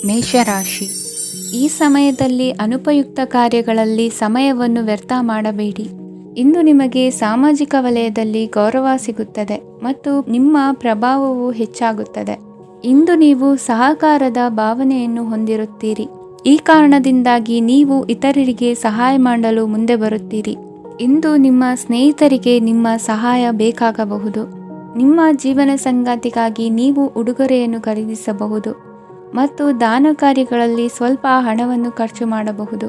ಮೇಷರಾಶಿ, ಈ ಸಮಯದಲ್ಲಿ ಅನುಪಯುಕ್ತ ಕಾರ್ಯಗಳಲ್ಲಿ ಸಮಯವನ್ನು ವ್ಯರ್ಥ ಮಾಡಬೇಡಿ. ಇಂದು ನಿಮಗೆ ಸಾಮಾಜಿಕ ವಲಯದಲ್ಲಿ ಗೌರವ ಸಿಗುತ್ತದೆ ಮತ್ತು ನಿಮ್ಮ ಪ್ರಭಾವವು ಹೆಚ್ಚಾಗುತ್ತದೆ. ಇಂದು ನೀವು ಸಹಕಾರದ ಭಾವನೆಯನ್ನು ಹೊಂದಿರುತ್ತೀರಿ. ಈ ಕಾರಣದಿಂದಾಗಿ ನೀವು ಇತರರಿಗೆ ಸಹಾಯ ಮಾಡಲು ಮುಂದೆ ಬರುತ್ತೀರಿ. ಇಂದು ನಿಮ್ಮ ಸ್ನೇಹಿತರಿಗೆ ನಿಮ್ಮ ಸಹಾಯ ಬೇಕಾಗಬಹುದು. ನಿಮ್ಮ ಜೀವನ ಸಂಗಾತಿಗಾಗಿ ನೀವು ಉಡುಗೊರೆಯನ್ನು ಖರೀದಿಸಬಹುದು ಮತ್ತು ದಾನ ಕಾರ್ಯಗಳಲ್ಲಿ ಸ್ವಲ್ಪ ಹಣವನ್ನು ಖರ್ಚು ಮಾಡಬಹುದು.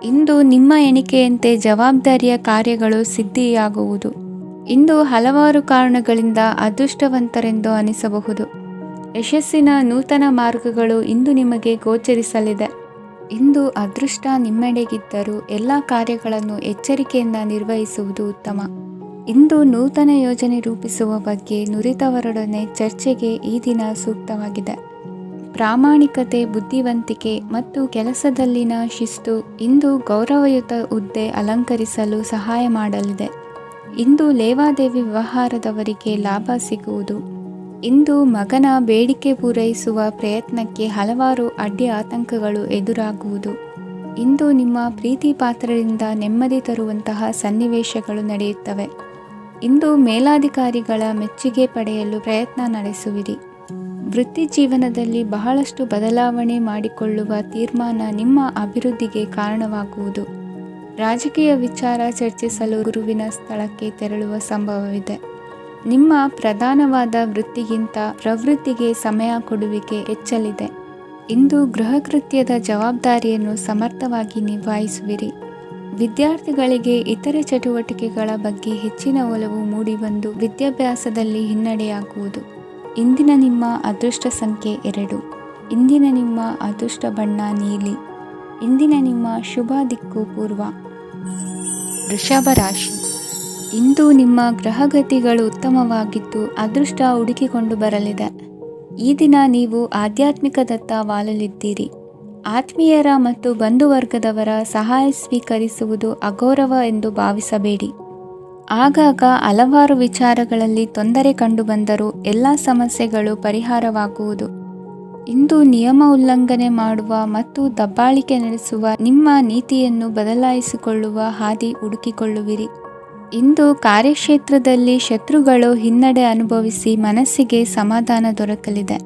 ಇಂದು ನಿಮ್ಮ ಎಣಿಕೆಯಂತೆ ಜವಾಬ್ದಾರಿಯ ಕಾರ್ಯಗಳು ಸಿದ್ಧಿಯಾಗುವುದು. ಇಂದು ಹಲವಾರು ಕಾರಣಗಳಿಂದ ಅದೃಷ್ಟವಂತರೆಂದು ಅನಿಸಬಹುದು. ಯಶಸ್ಸಿನ ನೂತನ ಮಾರ್ಗಗಳು ಇಂದು ನಿಮಗೆ ಗೋಚರಿಸಲಿದೆ. ಇಂದು ಅದೃಷ್ಟ ನಿಮ್ಮೆಡೆಗಿದ್ದರೂ ಎಲ್ಲ ಕಾರ್ಯಗಳನ್ನು ಎಚ್ಚರಿಕೆಯಿಂದ ನಿರ್ವಹಿಸುವುದು ಉತ್ತಮ. ಇಂದು ನೂತನ ಯೋಜನೆ ರೂಪಿಸುವ ಬಗ್ಗೆ ನುರಿತವರೊಡನೆ ಚರ್ಚೆಗೆ ಈ ದಿನ ಸೂಕ್ತವಾಗಿದೆ. ಪ್ರಾಮಾಣಿಕತೆ, ಬುದ್ಧಿವಂತಿಕೆ ಮತ್ತು ಕೆಲಸದಲ್ಲಿನ ಶಿಸ್ತು ಇಂದು ಗೌರವಯುತ ಹುದ್ದೆ ಅಲಂಕರಿಸಲು ಸಹಾಯ ಮಾಡಲಿದೆ. ಇಂದು ಲೇವಾದೇವಿ ವ್ಯವಹಾರದವರಿಗೆ ಲಾಭ ಸಿಗುವುದು. ಇಂದು ಮಗನ ಬೇಡಿಕೆ ಪೂರೈಸುವ ಪ್ರಯತ್ನಕ್ಕೆ ಹಲವಾರು ಅಡ್ಡಿ ಆತಂಕಗಳು ಎದುರಾಗುವುದು. ಇಂದು ನಿಮ್ಮ ಪ್ರೀತಿ ಪಾತ್ರರಿಂದ ನೆಮ್ಮದಿ ತರುವಂತಹ ಸನ್ನಿವೇಶಗಳು ನಡೆಯುತ್ತವೆ. ಇಂದು ಮೇಲಾಧಿಕಾರಿಗಳ ಮೆಚ್ಚುಗೆ ಪಡೆಯಲು ಪ್ರಯತ್ನ ನಡೆಸುವಿರಿ. ವೃತ್ತಿ ಜೀವನದಲ್ಲಿ ಬಹಳಷ್ಟು ಬದಲಾವಣೆ ಮಾಡಿಕೊಳ್ಳುವ ತೀರ್ಮಾನ ನಿಮ್ಮ ಅಭಿವೃದ್ಧಿಗೆ ಕಾರಣವಾಗುವುದು. ರಾಜಕೀಯ ವಿಚಾರ ಚರ್ಚಿಸಲು ಗುರುವಿನ ಸ್ಥಳಕ್ಕೆ ತೆರಳುವ ಸಂಭವವಿದೆ. ನಿಮ್ಮ ಪ್ರಧಾನವಾದ ವೃತ್ತಿಗಿಂತ ಪ್ರವೃತ್ತಿಗೆ ಸಮಯ ಕೊಡುವಿಕೆ ಹೆಚ್ಚಲಿದೆ. ಇಂದು ಗೃಹ ಕೃತ್ಯದ ಜವಾಬ್ದಾರಿಯನ್ನು ಸಮರ್ಥವಾಗಿ ನಿಭಾಯಿಸುವಿರಿ. ವಿದ್ಯಾರ್ಥಿಗಳಿಗೆ ಇತರೆ ಚಟುವಟಿಕೆಗಳ ಬಗ್ಗೆ ಹೆಚ್ಚಿನ ಒಲವು ಮೂಡಿಬಂದು ವಿದ್ಯಾಭ್ಯಾಸದಲ್ಲಿ ಹಿನ್ನಡೆಯಾಗುವುದು. ಇಂದಿನ ನಿಮ್ಮ ಅದೃಷ್ಟ ಸಂಖ್ಯೆ 2. ಇಂದಿನ ನಿಮ್ಮ ಅದೃಷ್ಟ ಬಣ್ಣ ನೀಲಿ. ಇಂದಿನ ನಿಮ್ಮ ಶುಭ ದಿಕ್ಕು ಪೂರ್ವ. ವೃಷಭ ರಾಶಿ, ಇಂದು ನಿಮ್ಮ ಗ್ರಹಗತಿಗಳು ಉತ್ತಮವಾಗಿದ್ದು ಅದೃಷ್ಟ ಹುಡುಕಿಕೊಂಡು ಬರಲಿದೆ. ಈ ದಿನ ನೀವು ಆಧ್ಯಾತ್ಮಿಕದತ್ತ ವಾಲಲಿದ್ದೀರಿ. ಆತ್ಮೀಯರ ಮತ್ತು ಬಂಧುವರ್ಗದವರ ಸಹಾಯ ಸ್ವೀಕರಿಸುವುದು ಅಗೌರವ ಎಂದು ಭಾವಿಸಬೇಡಿ. ಆಗಾಗ ಹಲವಾರು ವಿಚಾರಗಳಲ್ಲಿ ತೊಂದರೆ ಕಂಡುಬಂದರೂ ಎಲ್ಲ ಸಮಸ್ಯೆಗಳು ಪರಿಹಾರವಾಗುವುದು. ಇಂದು ನಿಯಮ ಉಲ್ಲಂಘನೆ ಮಾಡುವ ಮತ್ತು ದಬ್ಬಾಳಿಕೆ ನಡೆಸುವ ನಿಮ್ಮ ನೀತಿಯನ್ನು ಬದಲಾಯಿಸಿಕೊಳ್ಳುವ ಹಾದಿ ಹುಡುಕಿಕೊಳ್ಳುವಿರಿ. ಇಂದು ಕಾರ್ಯಕ್ಷೇತ್ರದಲ್ಲಿ ಶತ್ರುಗಳು ಹಿನ್ನಡೆ ಅನುಭವಿಸಿ ಮನಸ್ಸಿಗೆ ಸಮಾಧಾನ ದೊರಕಲಿದೆ.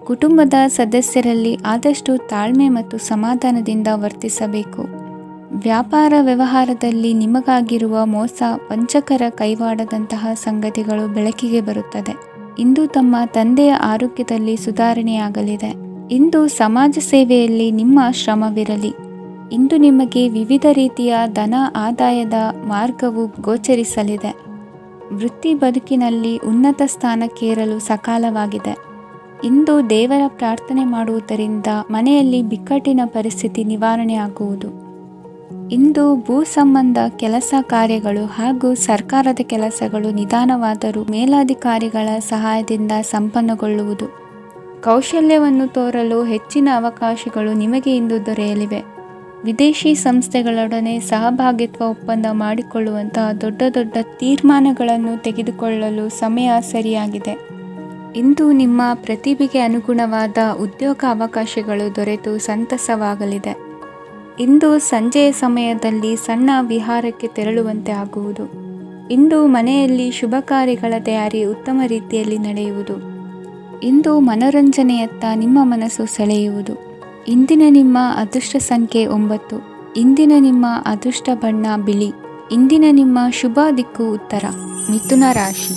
ಕುಟುಂಬದ ಸದಸ್ಯರಲ್ಲಿ ಆದಷ್ಟು ತಾಳ್ಮೆ ಮತ್ತು ಸಮಾಧಾನದಿಂದ ವರ್ತಿಸಬೇಕು. ವ್ಯಾಪಾರ ವ್ಯವಹಾರದಲ್ಲಿ ನಿಮಗಾಗಿರುವ ಮೋಸ, ವಂಚಕರ ಕೈವಾಡದಂತಹ ಸಂಗತಿಗಳು ಬೆಳಕಿಗೆ ಬರುತ್ತದೆ. ಇಂದು ತಮ್ಮ ತಂದೆಯ ಆರೋಗ್ಯದಲ್ಲಿ ಸುಧಾರಣೆಯಾಗಲಿದೆ. ಇಂದು ಸಮಾಜ ಸೇವೆಯಲ್ಲಿ ನಿಮ್ಮ ಶ್ರಮವಿರಲಿ. ಇಂದು ನಿಮಗೆ ವಿವಿಧ ರೀತಿಯ ಧನ ಆದಾಯದ ಮಾರ್ಗವು ಗೋಚರಿಸಲಿದೆ. ವೃತ್ತಿ ಬದುಕಿನಲ್ಲಿ ಉನ್ನತ ಸ್ಥಾನಕ್ಕೇರಲು ಸಕಾಲವಾಗಿದೆ. ಇಂದು ದೇವರ ಪ್ರಾರ್ಥನೆ ಮಾಡುವುದರಿಂದ ಮನೆಯಲ್ಲಿ ಬಿಕ್ಕಟ್ಟಿನ ಪರಿಸ್ಥಿತಿ ನಿವಾರಣೆಯಾಗುವುದು. ಇಂದು ಭೂ ಸಂಬಂಧ ಕೆಲಸ ಕಾರ್ಯಗಳು ಹಾಗೂ ಸರ್ಕಾರದ ಕೆಲಸಗಳು ನಿಧಾನವಾದರೂ ಮೇಲಾಧಿಕಾರಿಗಳ ಸಹಾಯದಿಂದ ಸಂಪನ್ನಗೊಳ್ಳುವುದು. ಕೌಶಲ್ಯವನ್ನು ತೋರಲು ಹೆಚ್ಚಿನ ಅವಕಾಶಗಳು ನಿಮಗೆ ಇಂದು ದೊರೆಯಲಿವೆ. ವಿದೇಶಿ ಸಂಸ್ಥೆಗಳೊಡನೆ ಸಹಭಾಗಿತ್ವ ಒಪ್ಪಂದ ಮಾಡಿಕೊಳ್ಳುವಂತಹ ದೊಡ್ಡ ದೊಡ್ಡ ತೀರ್ಮಾನಗಳನ್ನು ತೆಗೆದುಕೊಳ್ಳಲು ಸಮಯ ಸರಿಯಾಗಿದೆ. ಇಂದು ನಿಮ್ಮ ಪ್ರತಿಭೆಗೆ ಅನುಗುಣವಾದ ಉದ್ಯೋಗ ಅವಕಾಶಗಳು ದೊರೆತು ಸಂತಸವಾಗಲಿದೆ. ಇಂದು ಸಂಜೆಯ ಸಮಯದಲ್ಲಿ ಸಣ್ಣ ವಿಹಾರಕ್ಕೆ ತೆರಳುವಂತೆ ಆಗುವುದು. ಇಂದು ಮನೆಯಲ್ಲಿ ಶುಭ ಕಾರ್ಯಗಳ ತಯಾರಿ ಉತ್ತಮ ರೀತಿಯಲ್ಲಿ ನಡೆಯುವುದು. ಇಂದು ಮನೋರಂಜನೆಯತ್ತ ನಿಮ್ಮ ಮನಸ್ಸು ಸೆಳೆಯುವುದು. ಇಂದಿನ ನಿಮ್ಮ ಅದೃಷ್ಟ ಸಂಖ್ಯೆ 9. ಇಂದಿನ ನಿಮ್ಮ ಅದೃಷ್ಟ ಬಣ್ಣ ಬಿಳಿ. ಇಂದಿನ ನಿಮ್ಮ ಶುಭ ದಿಕ್ಕು ಉತ್ತರ. ಮಿಥುನ ರಾಶಿ,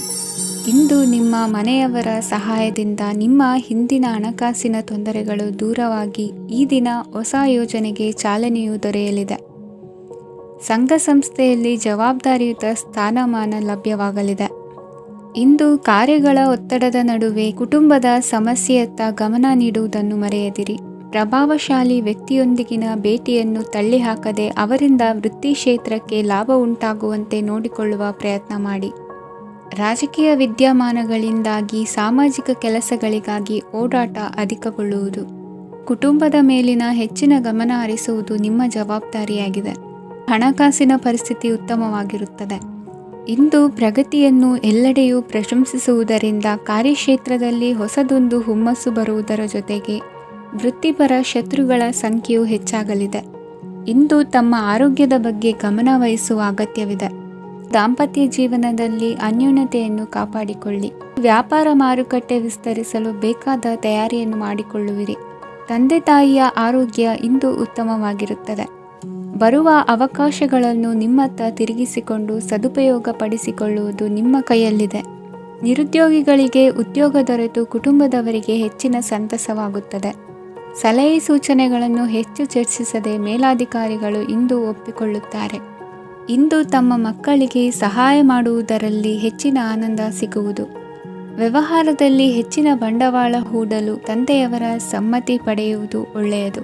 ಇಂದು ನಿಮ್ಮ ಮನೆಯವರ ಸಹಾಯದಿಂದ ನಿಮ್ಮ ಹಿಂದಿನ ಹಣಕಾಸಿನ ತೊಂದರೆಗಳು ದೂರವಾಗಿ ಈ ದಿನ ಹೊಸ ಯೋಜನೆಗೆ ಚಾಲನೆಯು ದೊರೆಯಲಿದೆ. ಸಂಘ ಸಂಸ್ಥೆಯಲ್ಲಿ ಜವಾಬ್ದಾರಿಯುತ ಸ್ಥಾನಮಾನ ಲಭ್ಯವಾಗಲಿದೆ. ಇಂದು ಕಾರ್ಯಗಳ ಒತ್ತಡದ ನಡುವೆ ಕುಟುಂಬದ ಸಮಸ್ಯೆಯತ್ತ ಗಮನ ನೀಡುವುದನ್ನು ಮರೆಯದಿರಿ. ಪ್ರಭಾವಶಾಲಿ ವ್ಯಕ್ತಿಯೊಂದಿಗಿನ ಭೇಟಿಯನ್ನು ತಳ್ಳಿಹಾಕದೆ ಅವರಿಂದ ವೃತ್ತಿ ಕ್ಷೇತ್ರಕ್ಕೆ ಲಾಭ ಉಂಟಾಗುವಂತೆ ನೋಡಿಕೊಳ್ಳುವ ಪ್ರಯತ್ನ ಮಾಡಿ. ರಾಜಕೀಯ ವಿದ್ಯಮಾನಗಳಿಂದಾಗಿ ಸಾಮಾಜಿಕ ಕೆಲಸಗಳಿಗಾಗಿ ಓಡಾಟ ಅಧಿಕಗೊಳ್ಳುವುದು. ಕುಟುಂಬದ ಮೇಲಿನ ಹೆಚ್ಚಿನ ಗಮನ ಹರಿಸುವುದು ನಿಮ್ಮ ಜವಾಬ್ದಾರಿಯಾಗಿದೆ. ಹಣಕಾಸಿನ ಪರಿಸ್ಥಿತಿ ಉತ್ತಮವಾಗಿರುತ್ತದೆ. ಇಂದು ಪ್ರಗತಿಯನ್ನು ಎಲ್ಲೆಡೆಯೂ ಪ್ರಶಂಸಿಸುವುದರಿಂದ ಕಾರ್ಯಕ್ಷೇತ್ರದಲ್ಲಿ ಹೊಸದೊಂದು ಹುಮ್ಮಸ್ಸು ಬರುವುದರ ಜೊತೆಗೆ ವೃತ್ತಿಪರ ಶತ್ರುಗಳ ಸಂಖ್ಯೆಯು ಹೆಚ್ಚಾಗಲಿದೆ. ಇಂದು ತಮ್ಮ ಆರೋಗ್ಯದ ಬಗ್ಗೆ ಗಮನ ವಹಿಸುವ ಅಗತ್ಯವಿದೆ. ದಾಂಪತ್ಯ ಜೀವನದಲ್ಲಿ ಅನ್ಯೋನ್ಯತೆಯನ್ನು ಕಾಪಾಡಿಕೊಳ್ಳಿ. ವ್ಯಾಪಾರ ಮಾರುಕಟ್ಟೆ ವಿಸ್ತರಿಸಲು ಬೇಕಾದ ತಯಾರಿಯನ್ನು ಮಾಡಿಕೊಳ್ಳುವಿರಿ. ತಂದೆ ತಾಯಿಯ ಆರೋಗ್ಯ ಇಂದು ಉತ್ತಮವಾಗಿರುತ್ತದೆ. ಬರುವ ಅವಕಾಶಗಳನ್ನು ನಿಮ್ಮತ್ತ ತಿರುಗಿಸಿಕೊಂಡು ಸದುಪಯೋಗ ಪಡಿಸಿಕೊಳ್ಳುವುದು ನಿಮ್ಮ ಕೈಯಲ್ಲಿದೆ. ನಿರುದ್ಯೋಗಿಗಳಿಗೆ ಉದ್ಯೋಗ ದೊರೆತು ಕುಟುಂಬದವರಿಗೆ ಹೆಚ್ಚಿನ ಸಂತಸವಾಗುತ್ತದೆ. ಸಲಹೆ ಸೂಚನೆಗಳನ್ನು ಹೆಚ್ಚು ಚರ್ಚಿಸದೆ ಮೇಲಾಧಿಕಾರಿಗಳು ಇಂದು ಒಪ್ಪಿಕೊಳ್ಳುತ್ತಾರೆ. ಇಂದು ತಮ್ಮ ಮಕ್ಕಳಿಗೆ ಸಹಾಯ ಮಾಡುವುದರಲ್ಲಿ ಹೆಚ್ಚಿನ ಆನಂದ ಸಿಗುವುದು. ವ್ಯವಹಾರದಲ್ಲಿ ಹೆಚ್ಚಿನ ಬಂಡವಾಳ ಹೂಡಲು ತಂದೆಯವರ ಸಮ್ಮತಿ ಪಡೆಯುವುದು ಒಳ್ಳೆಯದು.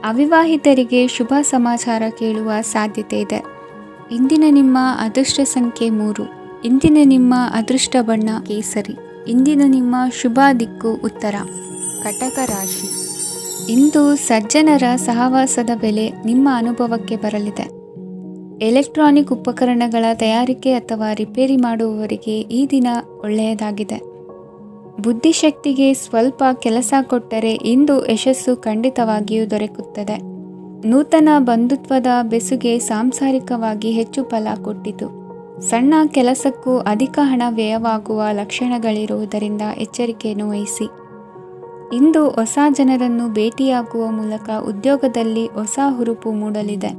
ಅವಿವಾಹಿತರಿಗೆ ಶುಭ ಸಮಾಚಾರ ಕೇಳುವ ಸಾಧ್ಯತೆ ಇದೆ. ಇಂದಿನ ನಿಮ್ಮ ಅದೃಷ್ಟ ಸಂಖ್ಯೆ 3. ಇಂದಿನ ನಿಮ್ಮ ಅದೃಷ್ಟ ಬಣ್ಣ ಕೇಸರಿ. ಇಂದಿನ ನಿಮ್ಮ ಶುಭ ದಿಕ್ಕು ಉತ್ತರ. ಕಟಕ ರಾಶಿ. ಇಂದು ಸಜ್ಜನರ ಸಹವಾಸದ ಬೆಲೆ ನಿಮ್ಮ ಅನುಭವಕ್ಕೆ ಬರಲಿದೆ. ಎಲೆಕ್ಟ್ರಾನಿಕ್ ಉಪಕರಣಗಳ ತಯಾರಿಕೆ ಅಥವಾ ರಿಪೇರಿ ಮಾಡುವವರಿಗೆ ಈ ದಿನ ಒಳ್ಳೆಯದಾಗಿದೆ. ಬುದ್ಧಿಶಕ್ತಿಗೆ ಸ್ವಲ್ಪ ಕೆಲಸ ಕೊಟ್ಟರೆ ಇಂದು ಯಶಸ್ಸು ಖಂಡಿತವಾಗಿಯೂ ದೊರಕುತ್ತದೆ. ನೂತನ ಬಂಧುತ್ವದ ಬೆಸುಗೆ ಸಾಂಸಾರಿಕವಾಗಿ ಹೆಚ್ಚು ಫಲ ಕೊಟ್ಟಿತು. ಸಣ್ಣ ಕೆಲಸಕ್ಕೂ ಅಧಿಕ ಹಣ ವ್ಯಯವಾಗುವ ಲಕ್ಷಣಗಳಿರುವುದರಿಂದ ಎಚ್ಚರಿಕೆಯನ್ನು ವಹಿಸಿ. ಇಂದು ಹೊಸ ಜನರನ್ನು ಭೇಟಿಯಾಗುವ ಮೂಲಕ ಉದ್ಯೋಗದಲ್ಲಿ ಹೊಸ ಹುರುಪು ಮೂಡಲಿದೆ.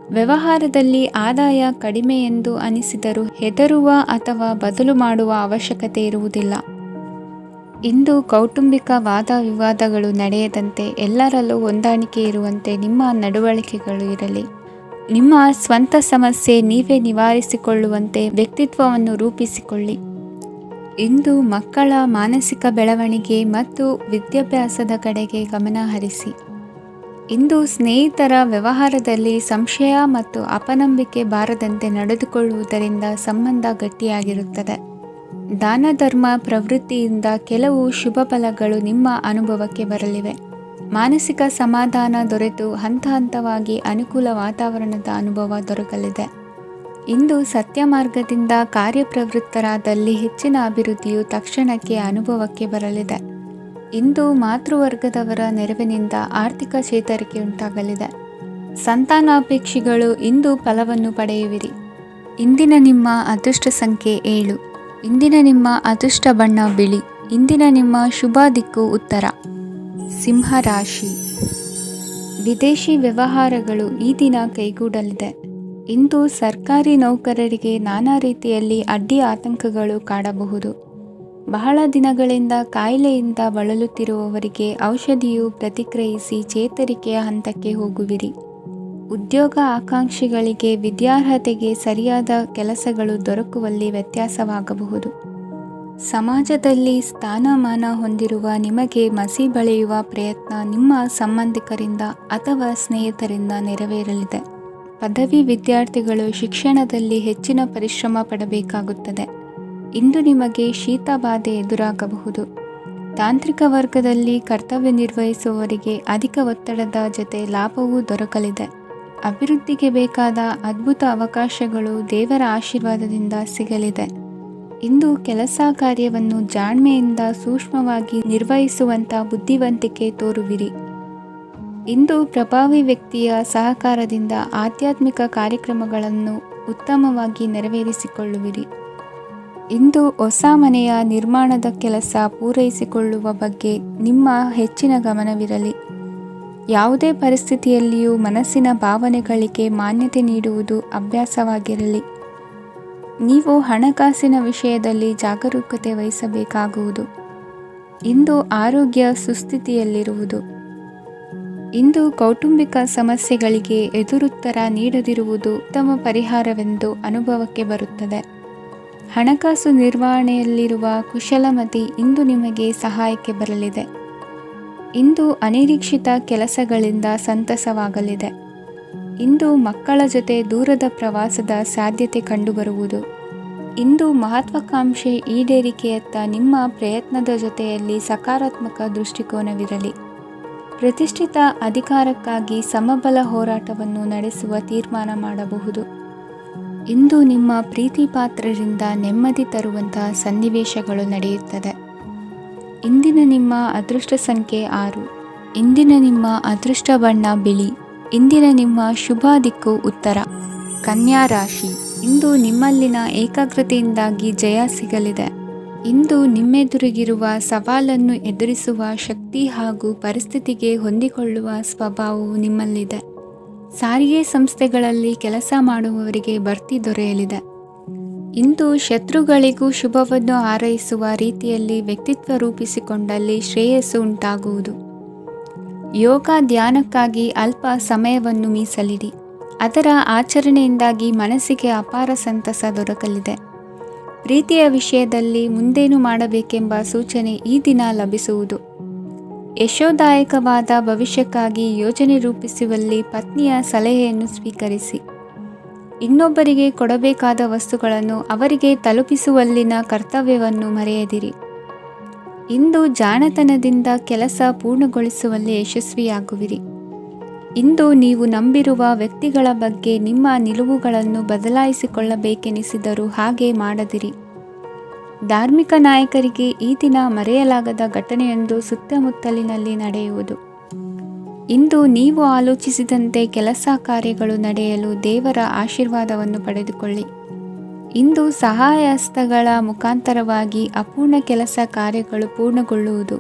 ವ್ಯವಹಾರದಲ್ಲಿ ಆದಾಯ ಕಡಿಮೆ ಎಂದು ಅನಿಸಿದರೂ ಹೆದರುವ ಅಥವಾ ಬದಲು ಮಾಡುವ ಅವಶ್ಯಕತೆ ಇರುವುದಿಲ್ಲ. ಇಂದು ಕೌಟುಂಬಿಕ ವಾದ ವಿವಾದಗಳು ನಡೆಯದಂತೆ ಎಲ್ಲರಲ್ಲೂ ಹೊಂದಾಣಿಕೆ ಇರುವಂತೆ ನಿಮ್ಮ ನಡವಳಿಕೆಗಳು ಇರಲಿ. ನಿಮ್ಮ ಸ್ವಂತ ಸಮಸ್ಯೆ ನೀವೇ ನಿವಾರಿಸಿಕೊಳ್ಳುವಂತೆ ವ್ಯಕ್ತಿತ್ವವನ್ನು ರೂಪಿಸಿಕೊಳ್ಳಿ. ಇಂದು ಮಕ್ಕಳ ಮಾನಸಿಕ ಬೆಳವಣಿಗೆ ಮತ್ತು ವಿದ್ಯಾಭ್ಯಾಸದ ಕಡೆಗೆ ಗಮನ ಹರಿಸಿ. ಇಂದು ಸ್ನೇಹಿತರ ವ್ಯವಹಾರದಲ್ಲಿ ಸಂಶಯ ಮತ್ತು ಅಪನಂಬಿಕೆ ಬಾರದಂತೆ ನಡೆದುಕೊಳ್ಳುವುದರಿಂದ ಸಂಬಂಧ ಗಟ್ಟಿಯಾಗಿರುತ್ತದೆ. ದಾನ ಧರ್ಮ ಪ್ರವೃತ್ತಿಯಿಂದ ಕೆಲವು ಶುಭ ಫಲಗಳು ನಿಮ್ಮ ಅನುಭವಕ್ಕೆ ಬರಲಿವೆ. ಮಾನಸಿಕ ಸಮಾಧಾನ ದೊರೆತು ಹಂತ ಹಂತವಾಗಿ ಅನುಕೂಲ ವಾತಾವರಣದ ಅನುಭವ ದೊರಕಲಿದೆ. ಇಂದು ಸತ್ಯ ಮಾರ್ಗದಿಂದ ಕಾರ್ಯಪ್ರವೃತ್ತರಾದಲ್ಲಿ ಹೆಚ್ಚಿನ ಅಭಿವೃದ್ಧಿಯು ತಕ್ಷಣಕ್ಕೆ ಅನುಭವಕ್ಕೆ ಬರಲಿದೆ. ಇಂದು ಮಾತೃವರ್ಗದವರ ನೆರವಿನಿಂದ ಆರ್ಥಿಕ ಚೇತರಿಕೆ ಉಂಟಾಗಲಿದೆ. ಸಂತಾನಾಪೇಕ್ಷಿಗಳು ಇಂದು ಫಲವನ್ನು ಪಡೆಯುವಿರಿ. ಇಂದಿನ ನಿಮ್ಮ ಅದೃಷ್ಟ ಸಂಖ್ಯೆ 7. ಇಂದಿನ ನಿಮ್ಮ ಅದೃಷ್ಟ ಬಣ್ಣ ಬಿಳಿ. ಇಂದಿನ ನಿಮ್ಮ ಶುಭ ದಿಕ್ಕು ಉತ್ತರ. ಸಿಂಹ ರಾಶಿ. ವಿದೇಶಿ ವ್ಯವಹಾರಗಳು ಈ ದಿನ ಕೈಗೂಡಲಿದೆ. ಇಂದು ಸರ್ಕಾರಿ ನೌಕರರಿಗೆ ನಾನಾ ರೀತಿಯಲ್ಲಿ ಅಡ್ಡಿ ಆತಂಕಗಳು ಕಾಡಬಹುದು. ಬಹಳ ದಿನಗಳಿಂದ ಕಾಯಿಲೆಯಿಂದ ಬಳಲುತ್ತಿರುವವರಿಗೆ ಔಷಧಿಯು ಪ್ರತಿಕ್ರಿಯಿಸಿ ಚೇತರಿಕೆಯ ಹಂತಕ್ಕೆ ಹೋಗುವಿರಿ. ಉದ್ಯೋಗ ಆಕಾಂಕ್ಷಿಗಳಿಗೆ ವಿದ್ಯಾರ್ಹತೆಗೆ ಸರಿಯಾದ ಕೆಲಸಗಳು ದೊರಕುವಲ್ಲಿ ವ್ಯತ್ಯಾಸವಾಗಬಹುದು. ಸಮಾಜದಲ್ಲಿ ಸ್ಥಾನಮಾನ ಹೊಂದಿರುವ ನಿಮಗೆ ಮಸಿ ಬಳಿಯುವ ಪ್ರಯತ್ನ ನಿಮ್ಮ ಸಂಬಂಧಿಕರಿಂದ ಅಥವಾ ಸ್ನೇಹಿತರಿಂದ ನೆರವೇರಲಿದೆ. ಪದವಿ ವಿದ್ಯಾರ್ಥಿಗಳು ಶಿಕ್ಷಣದಲ್ಲಿ ಹೆಚ್ಚಿನ ಪರಿಶ್ರಮ ಪಡಬೇಕಾಗುತ್ತದೆ. ಇಂದು ನಿಮಗೆ ಶೀತ ಬಾಧೆ ಎದುರಾಗಬಹುದು. ತಾಂತ್ರಿಕ ವರ್ಗದಲ್ಲಿ ಕರ್ತವ್ಯ ನಿರ್ವಹಿಸುವವರಿಗೆ ಅಧಿಕ ಒತ್ತಡದ ಜೊತೆ ಲಾಭವೂ ದೊರಕಲಿದೆ. ಅಭಿವೃದ್ಧಿಗೆ ಬೇಕಾದ ಅದ್ಭುತ ಅವಕಾಶಗಳು ದೇವರ ಆಶೀರ್ವಾದದಿಂದ ಸಿಗಲಿದೆ. ಇಂದು ಕೆಲಸ ಕಾರ್ಯವನ್ನು ಜಾಣ್ಮೆಯಿಂದ ಸೂಕ್ಷ್ಮವಾಗಿ ನಿರ್ವಹಿಸುವಂಥ ಬುದ್ಧಿವಂತಿಕೆ ತೋರುವಿರಿ. ಇಂದು ಪ್ರಭಾವಿ ವ್ಯಕ್ತಿಯ ಸಹಕಾರದಿಂದ ಆಧ್ಯಾತ್ಮಿಕ ಕಾರ್ಯಕ್ರಮಗಳನ್ನು ಉತ್ತಮವಾಗಿ ನೆರವೇರಿಸಿಕೊಳ್ಳುವಿರಿ. ಇಂದು ಹೊಸ ಮನೆಯ ನಿರ್ಮಾಣದ ಕೆಲಸ ಪೂರೈಸಿಕೊಳ್ಳುವ ಬಗ್ಗೆ ನಿಮ್ಮ ಹೆಚ್ಚಿನ ಗಮನವಿರಲಿ. ಯಾವುದೇ ಪರಿಸ್ಥಿತಿಯಲ್ಲಿಯೂ ಮನಸ್ಸಿನ ಭಾವನೆಗಳಿಗೆ ಮಾನ್ಯತೆ ನೀಡುವುದು ಅಭ್ಯಾಸವಾಗಿರಲಿ. ನೀವು ಹಣಕಾಸಿನ ವಿಷಯದಲ್ಲಿ ಜಾಗರೂಕತೆ ವಹಿಸಬೇಕಾಗುವುದು. ಇಂದು ಆರೋಗ್ಯ ಸುಸ್ಥಿತಿಯಲ್ಲಿರುವುದು. ಇಂದು ಕೌಟುಂಬಿಕ ಸಮಸ್ಯೆಗಳಿಗೆ ಎದುರುತ್ತರ ನೀಡದಿರುವುದು ಉತ್ತಮ ಪರಿಹಾರವೆಂದು ಅನುಭವಕ್ಕೆ ಬರುತ್ತದೆ. ಹಣಕಾಸು ನಿರ್ವಹಣೆಯಲ್ಲಿರುವ ಕುಶಲಮತಿ ಇಂದು ನಿಮಗೆ ಸಹಾಯಕ್ಕೆ ಬರಲಿದೆ. ಇಂದು ಅನಿರೀಕ್ಷಿತ ಕೆಲಸಗಳಿಂದ ಸಂತಸವಾಗಲಿದೆ. ಇಂದು ಮಕ್ಕಳ ಜೊತೆ ದೂರದ ಪ್ರವಾಸದ ಸಾಧ್ಯತೆ ಕಂಡುಬರುವುದು. ಇಂದು ಮಹತ್ವಾಕಾಂಕ್ಷೆ ಈಡೇರಿಕೆಯತ್ತ ನಿಮ್ಮ ಪ್ರಯತ್ನದ ಜೊತೆಯಲ್ಲಿ ಸಕಾರಾತ್ಮಕ ದೃಷ್ಟಿಕೋನವಿರಲಿ. ಪ್ರತಿಷ್ಠಿತ ಅಧಿಕಾರಕ್ಕಾಗಿ ಸಮಬಲ ಹೋರಾಟವನ್ನು ನಡೆಸುವ ತೀರ್ಮಾನ ಮಾಡಬಹುದು. ಇಂದು ನಿಮ್ಮ ಪ್ರೀತಿ ಪಾತ್ರರಿಂದ ನೆಮ್ಮದಿ ತರುವಂತಹ ಸನ್ನಿವೇಶಗಳು ನಡೆಯುತ್ತದೆ. ಇಂದಿನ ನಿಮ್ಮ ಅದೃಷ್ಟ ಸಂಖ್ಯೆ 6. ಇಂದಿನ ನಿಮ್ಮ ಅದೃಷ್ಟ ಬಣ್ಣ ಬಿಳಿ. ಇಂದಿನ ನಿಮ್ಮ ಶುಭ ದಿಕ್ಕು ಉತ್ತರ. ಕನ್ಯಾ ರಾಶಿ, ಇಂದು ನಿಮ್ಮಲ್ಲಿನ ಏಕಾಗ್ರತೆಯಿಂದಾಗಿ ಜಯ ಸಿಗಲಿದೆ. ಇಂದು ನಿಮ್ಮೆದುರಿಗಿರುವ ಸವಾಲನ್ನು ಎದುರಿಸುವ ಶಕ್ತಿ ಹಾಗೂ ಪರಿಸ್ಥಿತಿಗೆ ಹೊಂದಿಕೊಳ್ಳುವ ಸ್ವಭಾವವು ನಿಮ್ಮಲ್ಲಿದೆ. ಸಾರಿಗೆ ಸಂಸ್ಥೆಗಳಲ್ಲಿ ಕೆಲಸ ಮಾಡುವವರಿಗೆ ಬಡ್ತಿ ದೊರೆಯಲಿದೆ. ಇಂದು ಶತ್ರುಗಳಿಗೂ ಶುಭವನ್ನು ಹಾರೈಸುವ ರೀತಿಯಲ್ಲಿ ವ್ಯಕ್ತಿತ್ವ ರೂಪಿಸಿಕೊಂಡಲ್ಲಿ ಶ್ರೇಯಸ್ಸು ಉಂಟಾಗುವುದು. ಯೋಗ ಧ್ಯಾನಕ್ಕಾಗಿ ಅಲ್ಪ ಸಮಯವನ್ನು ಮೀಸಲಿಡಿ. ಅದರ ಆಚರಣೆಯಿಂದಾಗಿ ಮನಸ್ಸಿಗೆ ಅಪಾರ ಸಂತಸ ದೊರಕಲಿದೆ. ಪ್ರೀತಿಯ ವಿಷಯದಲ್ಲಿ ಮುಂದೇನು ಮಾಡಬೇಕೆಂಬ ಸೂಚನೆ ಈ ದಿನ ಲಭಿಸುವುದು. ಯಶೋದಾಯಕವಾದ ಭವಿಷ್ಯಕ್ಕಾಗಿ ಯೋಜನೆ ರೂಪಿಸುವಲ್ಲಿ ಪತ್ನಿಯ ಸಲಹೆಯನ್ನು ಸ್ವೀಕರಿಸಿ. ಇನ್ನೊಬ್ಬರಿಗೆ ಕೊಡಬೇಕಾದ ವಸ್ತುಗಳನ್ನು ಅವರಿಗೆ ತಲುಪಿಸುವಲ್ಲಿನ ಕರ್ತವ್ಯವನ್ನು ಮರೆಯದಿರಿ. ಇಂದು ಜಾಣತನದಿಂದ ಕೆಲಸ ಪೂರ್ಣಗೊಳಿಸುವಲ್ಲಿ ಯಶಸ್ವಿಯಾಗುವಿರಿ. ಇಂದು ನೀವು ನಂಬಿರುವ ವ್ಯಕ್ತಿಗಳ ಬಗ್ಗೆ ನಿಮ್ಮ ನಿಲುವುಗಳನ್ನು ಬದಲಾಯಿಸಿಕೊಳ್ಳಬೇಕೆನಿಸಿದರೂ ಹಾಗೆ ಮಾಡದಿರಿ. ಧಾರ್ಮಿಕ ನಾಯಕರಿಗೆ ಈ ದಿನ ಮರೆಯಲಾಗದ ಘಟನೆಯೊಂದು ಸುತ್ತಮುತ್ತಲಿನಲ್ಲಿ ನಡೆಯುವುದು. ಇಂದು ನೀವು ಆಲೋಚಿಸಿದಂತೆ ಕೆಲಸ ಕಾರ್ಯಗಳು ನಡೆಯಲು ದೇವರ ಆಶೀರ್ವಾದವನ್ನು ಪಡೆದುಕೊಳ್ಳಿ. ಇಂದು ಸಹಾಯ ಹಸ್ತಗಳ ಮುಖಾಂತರವಾಗಿ ಅಪೂರ್ಣ ಕೆಲಸ ಕಾರ್ಯಗಳು ಪೂರ್ಣಗೊಳ್ಳುವುದು.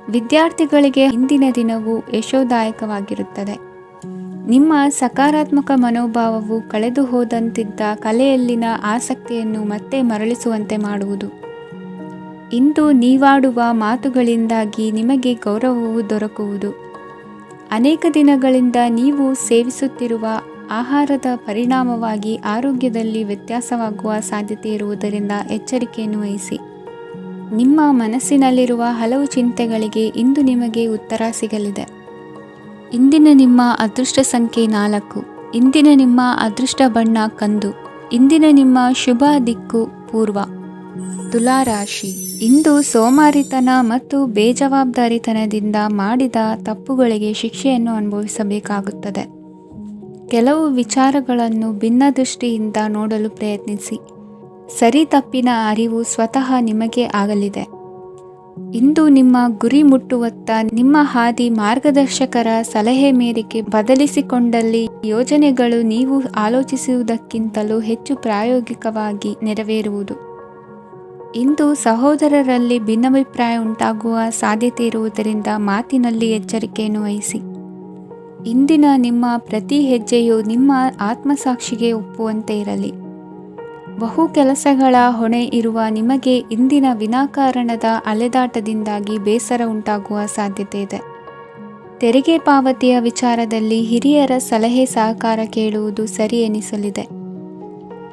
ವಿದ್ಯಾರ್ಥಿಗಳಿಗೆ ಇಂದಿನ ದಿನವು ಯಶೋದಾಯಕವಾಗಿರುತ್ತದೆ. ನಿಮ್ಮ ಸಕಾರಾತ್ಮಕ ಮನೋಭಾವವು ಕಳೆದು ಹೋದಂತಿದ್ದ ಕಲೆಯಲ್ಲಿನ ಆಸಕ್ತಿಯನ್ನು ಮತ್ತೆ ಮರಳಿಸುವಂತೆ ಮಾಡುವುದು. ಇಂದು ನೀವಾಡುವ ಮಾತುಗಳಿಂದಾಗಿ ನಿಮಗೆ ಗೌರವವು ದೊರಕುವುದು. ಅನೇಕ ದಿನಗಳಿಂದ ನೀವು ಸೇವಿಸುತ್ತಿರುವ ಆಹಾರದ ಪರಿಣಾಮವಾಗಿ ಆರೋಗ್ಯದಲ್ಲಿ ವ್ಯತ್ಯಾಸವಾಗುವ ಸಾಧ್ಯತೆ ಇರುವುದರಿಂದ ಎಚ್ಚರಿಕೆಯನ್ನು ವಹಿಸಿ. ನಿಮ್ಮ ಮನಸ್ಸಿನಲ್ಲಿರುವ ಹಲವು ಚಿಂತೆಗಳಿಗೆ ಇಂದು ನಿಮಗೆ ಉತ್ತರ ಸಿಗಲಿದೆ. ಇಂದಿನ ನಿಮ್ಮ ಅದೃಷ್ಟ ಸಂಖ್ಯೆ 4. ಇಂದಿನ ನಿಮ್ಮ ಅದೃಷ್ಟ ಬಣ್ಣ ಕಂದು. ಇಂದಿನ ನಿಮ್ಮ ಶುಭ ದಿಕ್ಕು ಪೂರ್ವ. ತುಲಾ ರಾಶಿ, ಇಂದು ಸೋಮಾರಿತನ ಮತ್ತು ಬೇಜವಾಬ್ದಾರಿತನದಿಂದ ಮಾಡಿದ ತಪ್ಪುಗಳಿಗೆ ಶಿಕ್ಷೆಯನ್ನು ಅನುಭವಿಸಬೇಕಾಗುತ್ತದೆ. ಕೆಲವು ವಿಚಾರಗಳನ್ನು ಭಿನ್ನ ದೃಷ್ಟಿಯಿಂದ ನೋಡಲು ಪ್ರಯತ್ನಿಸಿ. ಸರಿ ತಪ್ಪಿನ ಅರಿವು ಸ್ವತಃ ನಿಮಗೆ ಆಗಲಿದೆ. ಇಂದು ನಿಮ್ಮ ಗುರಿ ಮುಟ್ಟುವತ್ತ ನಿಮ್ಮ ಹಾದಿ ಮಾರ್ಗದರ್ಶಕರ ಸಲಹೆ ಮೇರೆಗೆ ಬದಲಿಸಿಕೊಂಡಲ್ಲಿ ಯೋಜನೆಗಳು ನೀವು ಆಲೋಚಿಸುವುದಕ್ಕಿಂತಲೂ ಹೆಚ್ಚು ಪ್ರಾಯೋಗಿಕವಾಗಿ ನೆರವೇರುವುದು. ಇಂದು ಸಹೋದರರಲ್ಲಿ ಭಿನ್ನಾಭಿಪ್ರಾಯ ಉಂಟಾಗುವ ಸಾಧ್ಯತೆ ಇರುವುದರಿಂದ ಮಾತಿನಲ್ಲಿ ಎಚ್ಚರಿಕೆಯನ್ನು ವಹಿಸಿ. ಇಂದಿನ ನಿಮ್ಮ ಪ್ರತಿ ಹೆಜ್ಜೆಯು ನಿಮ್ಮ ಆತ್ಮಸಾಕ್ಷಿಗೆ ಒಪ್ಪುವಂತೆ ಇರಲಿ. ಬಹು ಕೆಲಸಗಳ ಹೊಣೆ ಇರುವ ನಿಮಗೆ ಇಂದಿನ ವಿನಾಕಾರಣದ ಅಲೆದಾಟದಿಂದಾಗಿ ಬೇಸರ ಉಂಟಾಗುವ ಸಾಧ್ಯತೆ ಇದೆ. ತೆರಿಗೆ ಪಾವತಿಯ ವಿಚಾರದಲ್ಲಿ ಹಿರಿಯರ ಸಲಹೆ ಸಹಕಾರ ಕೇಳುವುದು ಸರಿ ಎನಿಸಲಿದೆ.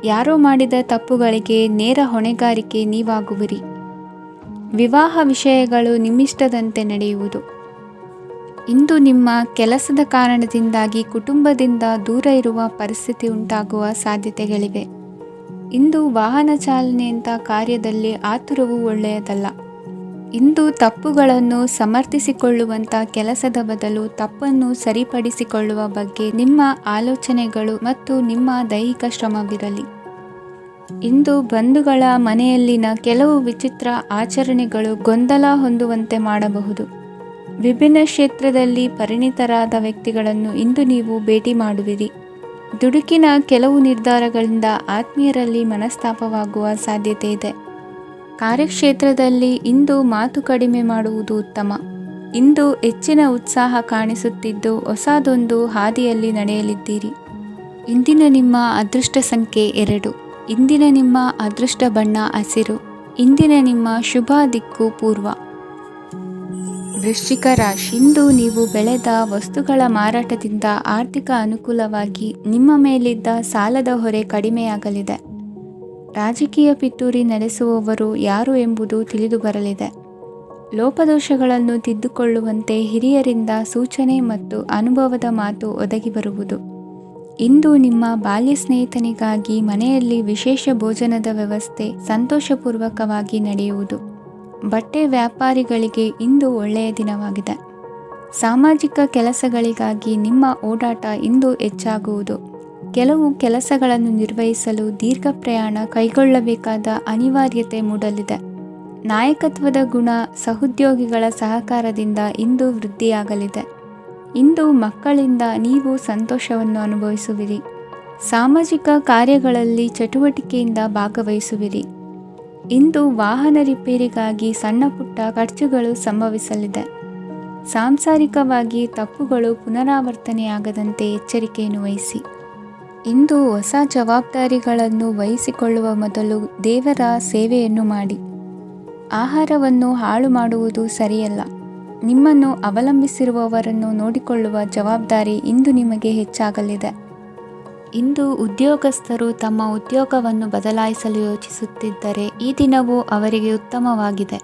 ಯಾರೋ ಮಾಡಿದ ತಪ್ಪುಗಳಿಗೆ ನೇರ ಹೊಣೆಗಾರಿಕೆ ನೀವಾಗುವಿರಿ. ವಿವಾಹ ವಿಷಯಗಳು ನಿಮ್ಮಿಷ್ಟದಂತೆ ನಡೆಯುವುದು. ಇಂದು ನಿಮ್ಮ ಕೆಲಸದ ಕಾರಣದಿಂದಾಗಿ ಕುಟುಂಬದಿಂದ ದೂರ ಇರುವ ಪರಿಸ್ಥಿತಿ ಉಂಟಾಗುವ ಸಾಧ್ಯತೆಗಳಿವೆ. ಇಂದು ವಾಹನ ಚಾಲನೆಯಂಥ ಕಾರ್ಯದಲ್ಲಿ ಆತುರವು ಒಳ್ಳೆಯದಲ್ಲ. ಇಂದು ತಪ್ಪುಗಳನ್ನು ಸಮರ್ಥಿಸಿಕೊಳ್ಳುವಂಥ ಕೆಲಸದ ಬದಲು ತಪ್ಪನ್ನು ಸರಿಪಡಿಸಿಕೊಳ್ಳುವ ಬಗ್ಗೆ ನಿಮ್ಮ ಆಲೋಚನೆಗಳು ಮತ್ತು ನಿಮ್ಮ ದೈಹಿಕ ಶ್ರಮವಿರಲಿ. ಇಂದು ಬಂಧುಗಳ ಮನೆಯಲ್ಲಿನ ಕೆಲವು ವಿಚಿತ್ರ ಆಚರಣೆಗಳು ಗೊಂದಲ ಹೊಂದುವಂತೆ ಮಾಡಬಹುದು. ವಿಭಿನ್ನ ಕ್ಷೇತ್ರದಲ್ಲಿ ಪರಿಣಿತರಾದ ವ್ಯಕ್ತಿಗಳನ್ನು ಇಂದು ನೀವು ಭೇಟಿ ಮಾಡುವಿರಿ. ದುಡುಕಿನ ಕೆಲವು ನಿರ್ಧಾರಗಳಿಂದ ಆತ್ಮೀಯರಲ್ಲಿ ಮನಸ್ತಾಪವಾಗುವ ಸಾಧ್ಯತೆ ಇದೆ. ಕಾರ್ಯಕ್ಷೇತ್ರದಲ್ಲಿ ಇಂದು ಮಾತು ಕಡಿಮೆ ಮಾಡುವುದು ಉತ್ತಮ. ಇಂದು ಹೆಚ್ಚಿನ ಉತ್ಸಾಹ ಕಾಣಿಸುತ್ತಿದ್ದು ಹೊಸದೊಂದು ಹಾದಿಯಲ್ಲಿ ನಡೆಯಲಿದ್ದೀರಿ. ಇಂದಿನ ನಿಮ್ಮ ಅದೃಷ್ಟ ಸಂಖ್ಯೆ 2. ಇಂದಿನ ನಿಮ್ಮ ಅದೃಷ್ಟ ಬಣ್ಣ ಹಸಿರು. ಇಂದಿನ ನಿಮ್ಮ ಶುಭ ದಿಕ್ಕು ಪೂರ್ವ. ವೃಶ್ಚಿಕ ರಾಶಿ, ಇಂದು ನೀವು ಬೆಳೆದ ವಸ್ತುಗಳ ಮಾರಾಟದಿಂದ ಆರ್ಥಿಕ ಅನುಕೂಲವಾಗಿ ನಿಮ್ಮ ಮೇಲಿದ್ದ ಸಾಲದ ಹೊರೆ ಕಡಿಮೆಯಾಗಲಿದೆ. ರಾಜಕೀಯ ಪಿತೂರಿ ನಡೆಸುವವರು ಯಾರು ಎಂಬುದು ತಿಳಿದು ಬರಲಿದೆ. ಲೋಪದೋಷಗಳನ್ನು ತಿದ್ದುಕೊಳ್ಳುವಂತೆ ಹಿರಿಯರಿಂದ ಸೂಚನೆ ಮತ್ತು ಅನುಭವದ ಮಾತು ಒದಗಿ ಬರುವುದು. ಇಂದು ನಿಮ್ಮ ಬಾಲ್ಯ ಸ್ನೇಹಿತನಿಗಾಗಿ ಮನೆಯಲ್ಲಿ ವಿಶೇಷ ಭೋಜನದ ವ್ಯವಸ್ಥೆ ಸಂತೋಷಪೂರ್ವಕವಾಗಿ ನಡೆಯುವುದು. ಬಟ್ಟೆ ವ್ಯಾಪಾರಿಗಳಿಗೆ ಇಂದು ಒಳ್ಳೆಯ ದಿನವಾಗಿದೆ. ಸಾಮಾಜಿಕ ಕೆಲಸಗಳಿಗಾಗಿ ನಿಮ್ಮ ಓಡಾಟ ಇಂದು ಹೆಚ್ಚಾಗುವುದು. ಕೆಲವು ಕೆಲಸಗಳನ್ನು ನಿರ್ವಹಿಸಲು ದೀರ್ಘ ಪ್ರಯಾಣ ಕೈಗೊಳ್ಳಬೇಕಾದ ಅನಿವಾರ್ಯತೆ ಮೂಡಲಿದೆ. ನಾಯಕತ್ವದ ಗುಣ, ಸಹೋದ್ಯೋಗಿಗಳ ಸಹಕಾರದಿಂದ ಇಂದು ವೃದ್ಧಿಯಾಗಲಿದೆ. ಇಂದು ಮಕ್ಕಳಿಂದ ನೀವು ಸಂತೋಷವನ್ನು ಅನುಭವಿಸುವಿರಿ. ಸಾಮಾಜಿಕ ಕಾರ್ಯಗಳಲ್ಲಿ ಚಟುವಟಿಕೆಯಿಂದ ಭಾಗವಹಿಸುವಿರಿ. ಇಂದು ವಾಹನ ರಿಪೇರಿಗಾಗಿ ಸಣ್ಣ ಪುಟ್ಟ ಖರ್ಚುಗಳು ಸಂಭವಿಸಲಿದೆ. ಸಾಂಸಾರಿಕವಾಗಿ ತಪ್ಪುಗಳು ಪುನರಾವರ್ತನೆಯಾಗದಂತೆ ಎಚ್ಚರಿಕೆಯನ್ನು ವಹಿಸಿ. ಇಂದು ಹೊಸ ಜವಾಬ್ದಾರಿಗಳನ್ನು ವಹಿಸಿಕೊಳ್ಳುವ ಮೊದಲು ದೇವರ ಸೇವೆಯನ್ನು ಮಾಡಿ. ಆಹಾರವನ್ನು ಹಾಳು ಮಾಡುವುದು ಸರಿಯಲ್ಲ. ನಿಮ್ಮನ್ನು ಅವಲಂಬಿಸಿರುವವರನ್ನು ನೋಡಿಕೊಳ್ಳುವ ಜವಾಬ್ದಾರಿ ಇಂದು ನಿಮಗೆ ಹೆಚ್ಚಾಗಲಿದೆ. ಇಂದು ಉದ್ಯೋಗಸ್ಥರು ತಮ್ಮ ಉದ್ಯೋಗವನ್ನು ಬದಲಾಯಿಸಲು ಯೋಚಿಸುತ್ತಿದ್ದರೆ ಈ ದಿನವೂ ಅವರಿಗೆ ಉತ್ತಮವಾಗಿದೆ.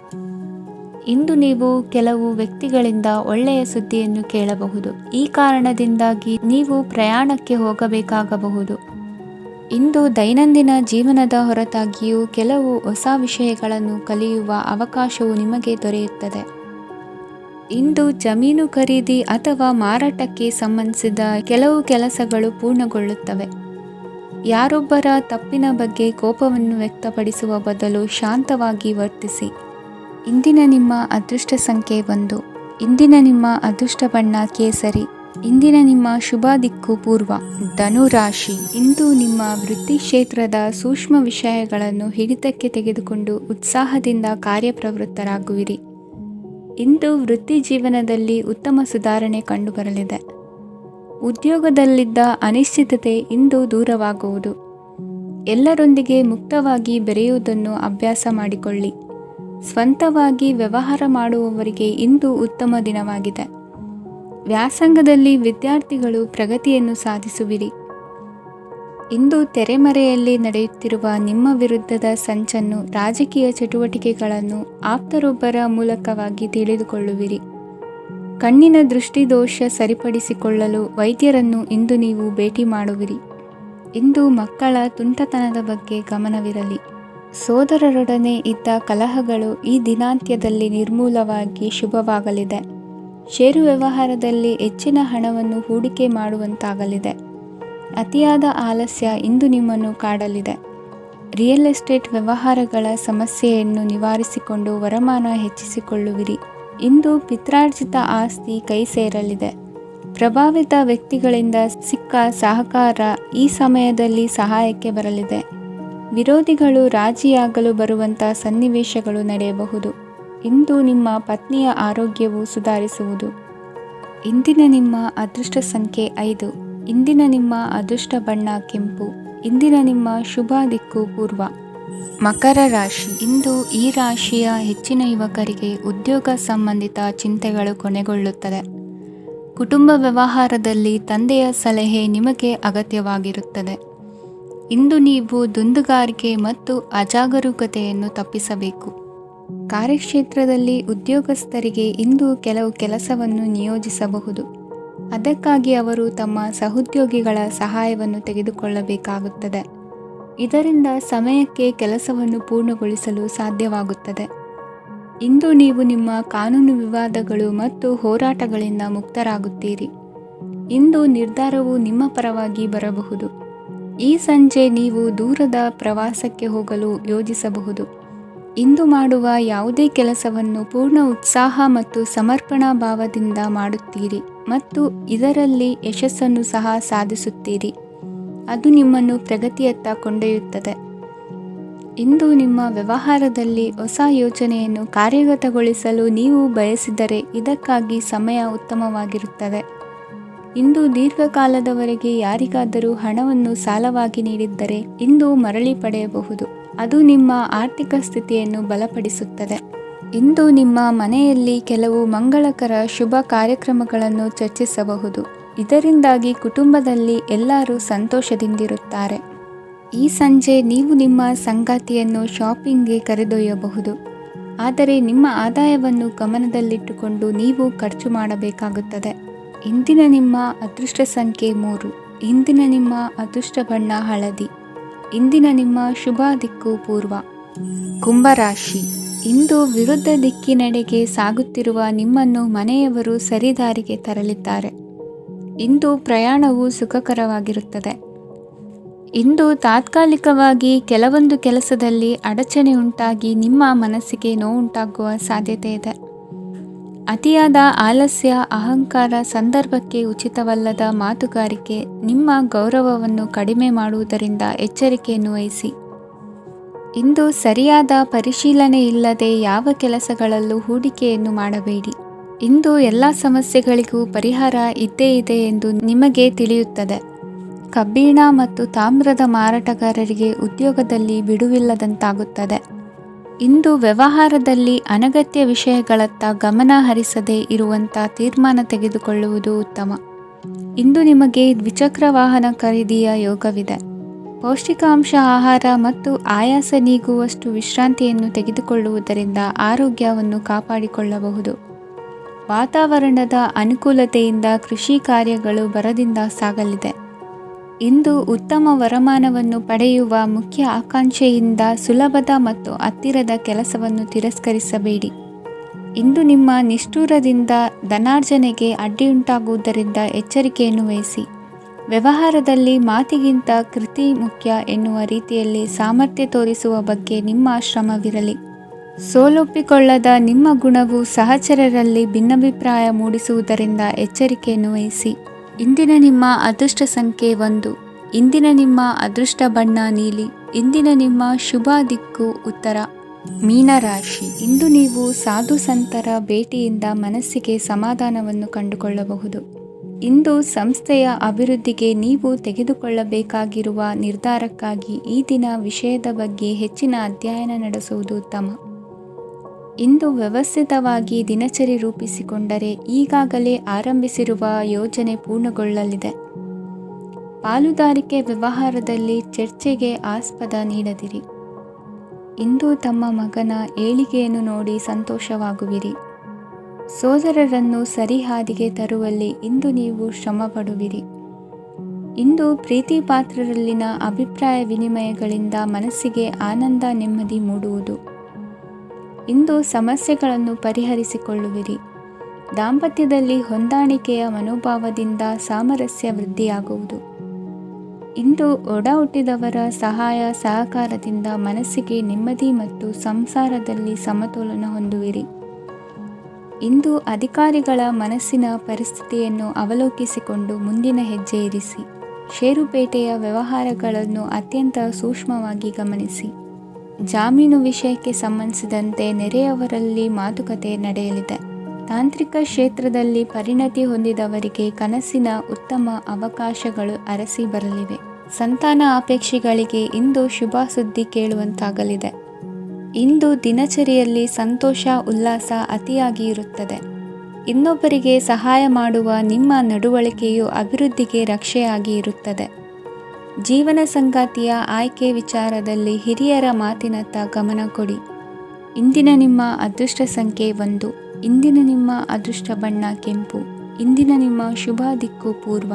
ಇಂದು ನೀವು ಕೆಲವು ವ್ಯಕ್ತಿಗಳಿಂದ ಒಳ್ಳೆಯ ಸುದ್ದಿಯನ್ನು ಕೇಳಬಹುದು. ಈ ಕಾರಣದಿಂದಾಗಿ ನೀವು ಪ್ರಯಾಣಕ್ಕೆ ಹೋಗಬೇಕಾಗಬಹುದು. ಇಂದು ದೈನಂದಿನ ಜೀವನದ ಹೊರತಾಗಿಯೂ ಕೆಲವು ಹೊಸ ವಿಷಯಗಳನ್ನು ಕಲಿಯುವ ಅವಕಾಶವು ನಿಮಗೆ ದೊರೆಯುತ್ತದೆ. ಇಂದು ಜಮೀನು ಖರೀದಿ ಅಥವಾ ಮಾರಾಟಕ್ಕೆ ಸಂಬಂಧಿಸಿದ ಕೆಲವು ಕೆಲಸಗಳು ಪೂರ್ಣಗೊಳ್ಳುತ್ತವೆ. ಯಾರೊಬ್ಬರ ತಪ್ಪಿನ ಬಗ್ಗೆ ಕೋಪವನ್ನು ವ್ಯಕ್ತಪಡಿಸುವ ಬದಲು ಶಾಂತವಾಗಿ ವರ್ತಿಸಿ. ಇಂದಿನ ನಿಮ್ಮ ಅದೃಷ್ಟ ಸಂಖ್ಯೆ 1. ಇಂದಿನ ನಿಮ್ಮ ಅದೃಷ್ಟ ಬಣ್ಣ ಕೇಸರಿ. ಇಂದಿನ ನಿಮ್ಮ ಶುಭ ದಿಕ್ಕು ಪೂರ್ವ. ಧನು ರಾಶಿ. ಇಂದು ನಿಮ್ಮ ವೃತ್ತಿ ಕ್ಷೇತ್ರದ ಸೂಕ್ಷ್ಮ ವಿಷಯಗಳನ್ನು ಹಿಡಿತಕ್ಕೆ ತೆಗೆದುಕೊಂಡು ಉತ್ಸಾಹದಿಂದ ಕಾರ್ಯಪ್ರವೃತ್ತರಾಗುವಿರಿ. ಇಂದು ವೃತ್ತಿ ಜೀವನದಲ್ಲಿ ಉತ್ತಮ ಸುಧಾರಣೆ ಕಂಡುಬರಲಿದೆ. ಉದ್ಯೋಗದಲ್ಲಿದ್ದ ಅನಿಶ್ಚಿತತೆ ಇಂದು ದೂರವಾಗುವುದು. ಎಲ್ಲರೊಂದಿಗೆ ಮುಕ್ತವಾಗಿ ಬೆರೆಯುವುದನ್ನು ಅಭ್ಯಾಸ ಮಾಡಿಕೊಳ್ಳಿ. ಸ್ವಂತವಾಗಿ ವ್ಯವಹಾರ ಮಾಡುವವರಿಗೆ ಇಂದು ಉತ್ತಮ ದಿನವಾಗಿದೆ. ವ್ಯಾಸಂಗದಲ್ಲಿ ವಿದ್ಯಾರ್ಥಿಗಳು ಪ್ರಗತಿಯನ್ನು ಸಾಧಿಸುವಿರಿ. ಇಂದು ತೆರೆಮರೆಯಲ್ಲಿ ನಡೆಯುತ್ತಿರುವ ನಿಮ್ಮ ವಿರುದ್ಧದ ಸಂಚನ್ನು, ರಾಜಕೀಯ ಚಟುವಟಿಕೆಗಳನ್ನು ಆಪ್ತರೊಬ್ಬರ ಮೂಲಕವಾಗಿ ತಿಳಿದುಕೊಳ್ಳುವಿರಿ. ಕಣ್ಣಿನ ದೃಷ್ಟಿದೋಷ ಸರಿಪಡಿಸಿಕೊಳ್ಳಲು ವೈದ್ಯರನ್ನು ಇಂದು ನೀವು ಭೇಟಿ ಮಾಡುವಿರಿ. ಇಂದು ಮಕ್ಕಳ ತುಂಟತನದ ಬಗ್ಗೆ ಗಮನವಿರಲಿ. ಸೋದರರೊಡನೆ ಇದ್ದ ಕಲಹಗಳು ಈ ದಿನಾಂತ್ಯದಲ್ಲಿ ನಿರ್ಮೂಲವಾಗಿ ಶುಭವಾಗಲಿದೆ. ಷೇರು ವ್ಯವಹಾರದಲ್ಲಿ ಹೆಚ್ಚಿನ ಹಣವನ್ನು ಹೂಡಿಕೆ ಮಾಡುವಂತಾಗಲಿದೆ. ಅತಿಯಾದ ಆಲಸ್ಯ ಇಂದು ನಿಮ್ಮನ್ನು ಕಾಡಲಿದೆ. ರಿಯಲ್ ಎಸ್ಟೇಟ್ ವ್ಯವಹಾರಗಳ ಸಮಸ್ಯೆಯನ್ನು ನಿವಾರಿಸಿಕೊಂಡು ವರಮಾನ ಹೆಚ್ಚಿಸಿಕೊಳ್ಳುವಿರಿ. ಇಂದು ಪಿತ್ರಾರ್ಜಿತ ಆಸ್ತಿ ಕೈ ಸೇರಲಿದೆ. ಪ್ರಭಾವಿತ ವ್ಯಕ್ತಿಗಳಿಂದ ಸಿಕ್ಕ ಸಹಕಾರ ಈ ಸಮಯದಲ್ಲಿ ಸಹಾಯಕ್ಕೆ ಬರಲಿದೆ. ವಿರೋಧಿಗಳು ರಾಜಿಯಾಗಲು ಬರುವಂಥ ಸನ್ನಿವೇಶಗಳು ನಡೆಯಬಹುದು. ಇಂದು ನಿಮ್ಮ ಪತ್ನಿಯ ಆರೋಗ್ಯವು ಸುಧಾರಿಸುವುದು. ಇಂದಿನ ನಿಮ್ಮ ಅದೃಷ್ಟ ಸಂಖ್ಯೆ 5. ಇಂದಿನ ನಿಮ್ಮ ಅದೃಷ್ಟ ಬಣ್ಣ ಕೆಂಪು. ಇಂದಿನ ನಿಮ್ಮ ಶುಭ ದಿಕ್ಕು ಪೂರ್ವ. ಮಕರ ರಾಶಿ. ಇಂದು ಈ ರಾಶಿಯ ಹೆಚ್ಚಿನ ಯುವಕರಿಗೆ ಉದ್ಯೋಗ ಸಂಬಂಧಿತ ಚಿಂತೆಗಳು ಕೊನೆಗೊಳ್ಳುತ್ತದೆ. ಕುಟುಂಬ ವ್ಯವಹಾರದಲ್ಲಿ ತಂದೆಯ ಸಲಹೆ ನಿಮಗೆ ಅಗತ್ಯವಾಗಿರುತ್ತದೆ. ಇಂದು ನೀವು ದುಂದುಗಾರಿಕೆ ಮತ್ತು ಅಜಾಗರೂಕತೆಯನ್ನು ತಪ್ಪಿಸಬೇಕು. ಕಾರ್ಯಕ್ಷೇತ್ರದಲ್ಲಿ ಉದ್ಯೋಗಸ್ಥರಿಗೆ ಇಂದು ಕೆಲವು ಕೆಲಸವನ್ನು ನಿಯೋಜಿಸಬಹುದು. ಅದಕ್ಕಾಗಿ ಅವರು ತಮ್ಮ ಸಹೋದ್ಯೋಗಿಗಳ ಸಹಾಯವನ್ನು ತೆಗೆದುಕೊಳ್ಳಬೇಕಾಗುತ್ತದೆ. ಇದರಿಂದ ಸಮಯಕ್ಕೆ ಕೆಲಸವನ್ನು ಪೂರ್ಣಗೊಳಿಸಲು ಸಾಧ್ಯವಾಗುತ್ತದೆ. ಇಂದು ನೀವು ನಿಮ್ಮ ಕಾನೂನು ವಿವಾದಗಳು ಮತ್ತು ಹೋರಾಟಗಳಿಂದ ಮುಕ್ತರಾಗುತ್ತೀರಿ. ಇಂದು ನಿರ್ಧಾರವು ನಿಮ್ಮ ಪರವಾಗಿ ಬರಬಹುದು. ಈ ಸಂಜೆ ನೀವು ದೂರದ ಪ್ರವಾಸಕ್ಕೆ ಹೋಗಲು ಯೋಜಿಸಬಹುದು. ಇಂದು ಮಾಡುವ ಯಾವುದೇ ಕೆಲಸವನ್ನು ಪೂರ್ಣ ಉತ್ಸಾಹ ಮತ್ತು ಸಮರ್ಪಣಾ ಭಾವದಿಂದ ಮಾಡುತ್ತೀರಿ ಮತ್ತು ಇದರಲ್ಲಿ ಯಶಸ್ಸನ್ನು ಸಹ ಸಾಧಿಸುತ್ತೀರಿ. ಅದು ನಿಮ್ಮನ್ನು ಪ್ರಗತಿಯತ್ತ ಕೊಂಡೊಯ್ಯುತ್ತದೆ. ಇಂದು ನಿಮ್ಮ ವ್ಯವಹಾರದಲ್ಲಿ ಹೊಸ ಯೋಜನೆಯನ್ನು ಕಾರ್ಯಗತಗೊಳಿಸಲು ನೀವು ಬಯಸಿದರೆ ಇದಕ್ಕಾಗಿ ಸಮಯ ಉತ್ತಮವಾಗಿರುತ್ತದೆ. ಇಂದು ದೀರ್ಘಕಾಲದವರೆಗೆ ಯಾರಿಗಾದರೂ ಹಣವನ್ನು ಸಾಲವಾಗಿ ನೀಡಿದ್ದರೆ ಇಂದು ಮರಳಿ ಪಡೆಯಬಹುದು. ಅದು ನಿಮ್ಮ ಆರ್ಥಿಕ ಸ್ಥಿತಿಯನ್ನು ಬಲಪಡಿಸುತ್ತದೆ. ಇಂದು ನಿಮ್ಮ ಮನೆಯಲ್ಲಿ ಕೆಲವು ಮಂಗಳಕರ ಶುಭ ಕಾರ್ಯಕ್ರಮಗಳನ್ನು ಚರ್ಚಿಸಬಹುದು. ಇದರಿಂದಾಗಿ ಕುಟುಂಬದಲ್ಲಿ ಎಲ್ಲರೂ ಸಂತೋಷದಿಂದಿರುತ್ತಾರೆ. ಈ ಸಂಜೆ ನೀವು ನಿಮ್ಮ ಸಂಗಾತಿಯನ್ನು ಶಾಪಿಂಗ್ಗೆ ಕರೆದೊಯ್ಯಬಹುದು. ಆದರೆ ನಿಮ್ಮ ಆದಾಯವನ್ನು ಗಮನದಲ್ಲಿಟ್ಟುಕೊಂಡು ನೀವು ಖರ್ಚು ಮಾಡಬೇಕಾಗುತ್ತದೆ. ಇಂದಿನ ನಿಮ್ಮ ಅದೃಷ್ಟ ಸಂಖ್ಯೆ 3. ಇಂದಿನ ನಿಮ್ಮ ಅದೃಷ್ಟ ಬಣ್ಣ ಹಳದಿ. ಇಂದಿನ ನಿಮ್ಮ ಶುಭ ದಿಕ್ಕು ಪೂರ್ವ. ಕುಂಭರಾಶಿ. ಇಂದು ವಿರುದ್ಧ ದಿಕ್ಕಿನೆಡೆಗೆ ಸಾಗುತ್ತಿರುವ ನಿಮ್ಮನ್ನು ಮನೆಯವರು ಸರಿದಾರಿಗೆ ತರಲಿದ್ದಾರೆ. ಇಂದು ಪ್ರಯಾಣವು ಸುಖಕರವಾಗಿರುತ್ತದೆ. ಇಂದು ತಾತ್ಕಾಲಿಕವಾಗಿ ಕೆಲವೊಂದು ಕೆಲಸದಲ್ಲಿ ಅಡಚಣೆ ಉಂಟಾಗಿ ನಿಮ್ಮ ಮನಸ್ಸಿಗೆ ನೋವುಂಟಾಗುವ ಸಾಧ್ಯತೆ ಇದೆ. ಅತಿಯಾದ ಆಲಸ್ಯ, ಅಹಂಕಾರ, ಸಂದರ್ಭಕ್ಕೆ ಉಚಿತವಲ್ಲದ ಮಾತುಗಾರಿಕೆ ನಿಮ್ಮ ಗೌರವವನ್ನು ಕಡಿಮೆ ಮಾಡುವುದರಿಂದ ಎಚ್ಚರಿಕೆಯನ್ನು ವಹಿಸಿ. ಇಂದು ಸರಿಯಾದ ಪರಿಶೀಲನೆ ಇಲ್ಲದೆ ಯಾವ ಕೆಲಸಗಳಲ್ಲೂ ಹೂಡಿಕೆಯನ್ನು ಮಾಡಬೇಡಿ. ಇಂದು ಎಲ್ಲ ಸಮಸ್ಯೆಗಳಿಗೂ ಪರಿಹಾರ ಇದ್ದೇ ಇದೆ ಎಂದು ನಿಮಗೆ ತಿಳಿಯುತ್ತದೆ. ಕಬ್ಬಿಣ ಮತ್ತು ತಾಮ್ರದ ಮಾರಾಟಗಾರರಿಗೆ ಉದ್ಯೋಗದಲ್ಲಿ ಬಿಡುವಿಲ್ಲದಂತಾಗುತ್ತದೆ. ಇಂದು ವ್ಯವಹಾರದಲ್ಲಿ ಅನಗತ್ಯ ವಿಷಯಗಳತ್ತ ಗಮನ ಹರಿಸದೇ ಇರುವಂಥ ತೀರ್ಮಾನ ತೆಗೆದುಕೊಳ್ಳುವುದು ಉತ್ತಮ. ಇಂದು ನಿಮಗೆ ದ್ವಿಚಕ್ರ ವಾಹನ ಖರೀದಿಯ ಯೋಗವಿದೆ. ಪೌಷ್ಟಿಕಾಂಶ ಆಹಾರ ಮತ್ತು ಆಯಾಸ ನೀಗುವಷ್ಟು ವಿಶ್ರಾಂತಿಯನ್ನು ತೆಗೆದುಕೊಳ್ಳುವುದರಿಂದ ಆರೋಗ್ಯವನ್ನು ಕಾಪಾಡಿಕೊಳ್ಳಬಹುದು. ವಾತಾವರಣದ ಅನುಕೂಲತೆಯಿಂದ ಕೃಷಿ ಕಾರ್ಯಗಳು ಭರದಿಂದ ಸಾಗಲಿದೆ. ಇಂದು ಉತ್ತಮ ವರಮಾನವನ್ನು ಪಡೆಯುವ ಮುಖ್ಯ ಆಕಾಂಕ್ಷೆಯಿಂದ ಸುಲಭದ ಮತ್ತು ಹತ್ತಿರದ ಕೆಲಸವನ್ನು ತಿರಸ್ಕರಿಸಬೇಡಿ. ಇಂದು ನಿಮ್ಮ ನಿಷ್ಠುರದಿಂದ ಧನಾರ್ಜನೆಗೆ ಅಡ್ಡಿಯುಂಟಾಗುವುದರಿಂದ ಎಚ್ಚರಿಕೆಯನ್ನು ವಹಿಸಿ. ವ್ಯವಹಾರದಲ್ಲಿ ಮಾತಿಗಿಂತ ಕೃತಿ ಮುಖ್ಯ ಎನ್ನುವ ರೀತಿಯಲ್ಲಿ ಸಾಮರ್ಥ್ಯ ತೋರಿಸುವ ಬಗ್ಗೆ ನಿಮ್ಮ ಶ್ರಮವಿರಲಿ. ಸೋಲೊಪ್ಪಿಕೊಳ್ಳದ ನಿಮ್ಮ ಗುಣವು ಸಹಚರರಲ್ಲಿ ಭಿನ್ನಾಭಿಪ್ರಾಯ ಮೂಡಿಸುವುದರಿಂದ ಎಚ್ಚರಿಕೆಯನ್ನು ವಹಿಸಿ. ಇಂದಿನ ನಿಮ್ಮ ಅದೃಷ್ಟ ಸಂಖ್ಯೆ 1. ಇಂದಿನ ನಿಮ್ಮ ಅದೃಷ್ಟ ಬಣ್ಣ ನೀಲಿ. ಇಂದಿನ ನಿಮ್ಮ ಶುಭ ದಿಕ್ಕು ಉತ್ತರ. ಮೀನರಾಶಿ. ಇಂದು ನೀವು ಸಾಧು ಸಂತರ ಭೇಟಿಯಿಂದ ಮನಸ್ಸಿಗೆ ಸಮಾಧಾನವನ್ನು ಕಂಡುಕೊಳ್ಳಬಹುದು. ಇಂದು ಸಂಸ್ಥೆಯ ಅಭಿವೃದ್ಧಿಗೆ ನೀವು ತೆಗೆದುಕೊಳ್ಳಬೇಕಾಗಿರುವ ನಿರ್ಧಾರಕ್ಕಾಗಿ ಈ ದಿನ ವಿಷಯದ ಬಗ್ಗೆ ಹೆಚ್ಚಿನ ಅಧ್ಯಯನ ನಡೆಸುವುದು ಉತ್ತಮ. ಇಂದು ವ್ಯವಸ್ಥಿತವಾಗಿ ದಿನಚರಿ ರೂಪಿಸಿಕೊಂಡರೆ ಈಗಾಗಲೇ ಆರಂಭಿಸಿರುವ ಯೋಜನೆ ಪೂರ್ಣಗೊಳ್ಳಲಿದೆ. ಪಾಲುದಾರಿಕೆ ವ್ಯವಹಾರದಲ್ಲಿ ಚರ್ಚೆಗೆ ಆಸ್ಪದ ನೀಡದಿರಿ. ಇಂದು ತಮ್ಮ ಮಗನ ಏಳಿಗೆಯನ್ನು ನೋಡಿ ಸಂತೋಷವಾಗುವಿರಿ. ಸೋದರರನ್ನು ಸರಿಹಾದಿಗೆ ತರುವಲ್ಲಿ ಇಂದು ನೀವು ಶ್ರಮಪಡುವಿರಿ. ಇಂದು ಪ್ರೀತಿ ಪಾತ್ರರಲ್ಲಿನ ಅಭಿಪ್ರಾಯ ವಿನಿಮಯಗಳಿಂದ ಮನಸ್ಸಿಗೆ ಆನಂದ, ನೆಮ್ಮದಿ ಮೂಡುವುದು. ಇಂದು ಸಮಸ್ಯೆಗಳನ್ನು ಪರಿಹರಿಸಿಕೊಳ್ಳುವಿರಿ. ದಾಂಪತ್ಯದಲ್ಲಿ ಹೊಂದಾಣಿಕೆಯ ಮನೋಭಾವದಿಂದ ಸಾಮರಸ್ಯ ವೃದ್ಧಿಯಾಗುವುದು. ಇಂದು ಒಡ ಹುಟ್ಟಿದವರ ಸಹಾಯ ಸಹಕಾರದಿಂದ ಮನಸ್ಸಿಗೆ ನೆಮ್ಮದಿ ಮತ್ತು ಸಂಸಾರದಲ್ಲಿ ಸಮತೋಲನ ಹೊಂದುವಿರಿ. ಇಂದು ಅಧಿಕಾರಿಗಳ ಮನಸ್ಸಿನ ಪರಿಸ್ಥಿತಿಯನ್ನು ಅವಲೋಕಿಸಿಕೊಂಡು ಮುಂದಿನ ಹೆಜ್ಜೆ ಇರಿಸಿ. ಷೇರುಪೇಟೆಯ ವ್ಯವಹಾರಗಳನ್ನು ಅತ್ಯಂತ ಸೂಕ್ಷ್ಮವಾಗಿ ಗಮನಿಸಿ. ಜಾಮೀನು ವಿಷಯಕ್ಕೆ ಸಂಬಂಧಿಸಿದಂತೆ ನೆರೆಯವರಲ್ಲಿ ಮಾತುಕತೆ ನಡೆಯಲಿದೆ. ತಾಂತ್ರಿಕ ಕ್ಷೇತ್ರದಲ್ಲಿ ಪರಿಣತಿ ಹೊಂದಿದವರಿಗೆ ಕನಸಿನ ಉತ್ತಮ ಅವಕಾಶಗಳು ಅರಸಿ ಬರಲಿವೆ. ಸಂತಾನ ಅಪೇಕ್ಷಿಗಳಿಗೆ ಇಂದು ಶುಭ ಸುದ್ದಿ ಕೇಳುವಂತಾಗಲಿದೆ. ಇಂದು ದಿನಚರಿಯಲ್ಲಿ ಸಂತೋಷ, ಉಲ್ಲಾಸ ಅತಿಯಾಗಿ ಇರುತ್ತದೆ. ಇನ್ನೊಬ್ಬರಿಗೆ ಸಹಾಯ ಮಾಡುವ ನಿಮ್ಮ ನಡವಳಿಕೆಯು ಅಭಿವೃದ್ಧಿಗೆ ರಕ್ಷೆಯಾಗಿ ಇರುತ್ತದೆ. ಜೀವನ ಸಂಗಾತಿಯ ಆಯ್ಕೆ ವಿಚಾರದಲ್ಲಿ ಹಿರಿಯರ ಮಾತಿನತ್ತ ಗಮನ ಕೊಡಿ. ಇಂದಿನ ನಿಮ್ಮ ಅದೃಷ್ಟ ಸಂಖ್ಯೆ 1. ಇಂದಿನ ನಿಮ್ಮ ಅದೃಷ್ಟ ಬಣ್ಣ ಕೆಂಪು. ಇಂದಿನ ನಿಮ್ಮ ಶುಭ ದಿಕ್ಕು ಪೂರ್ವ.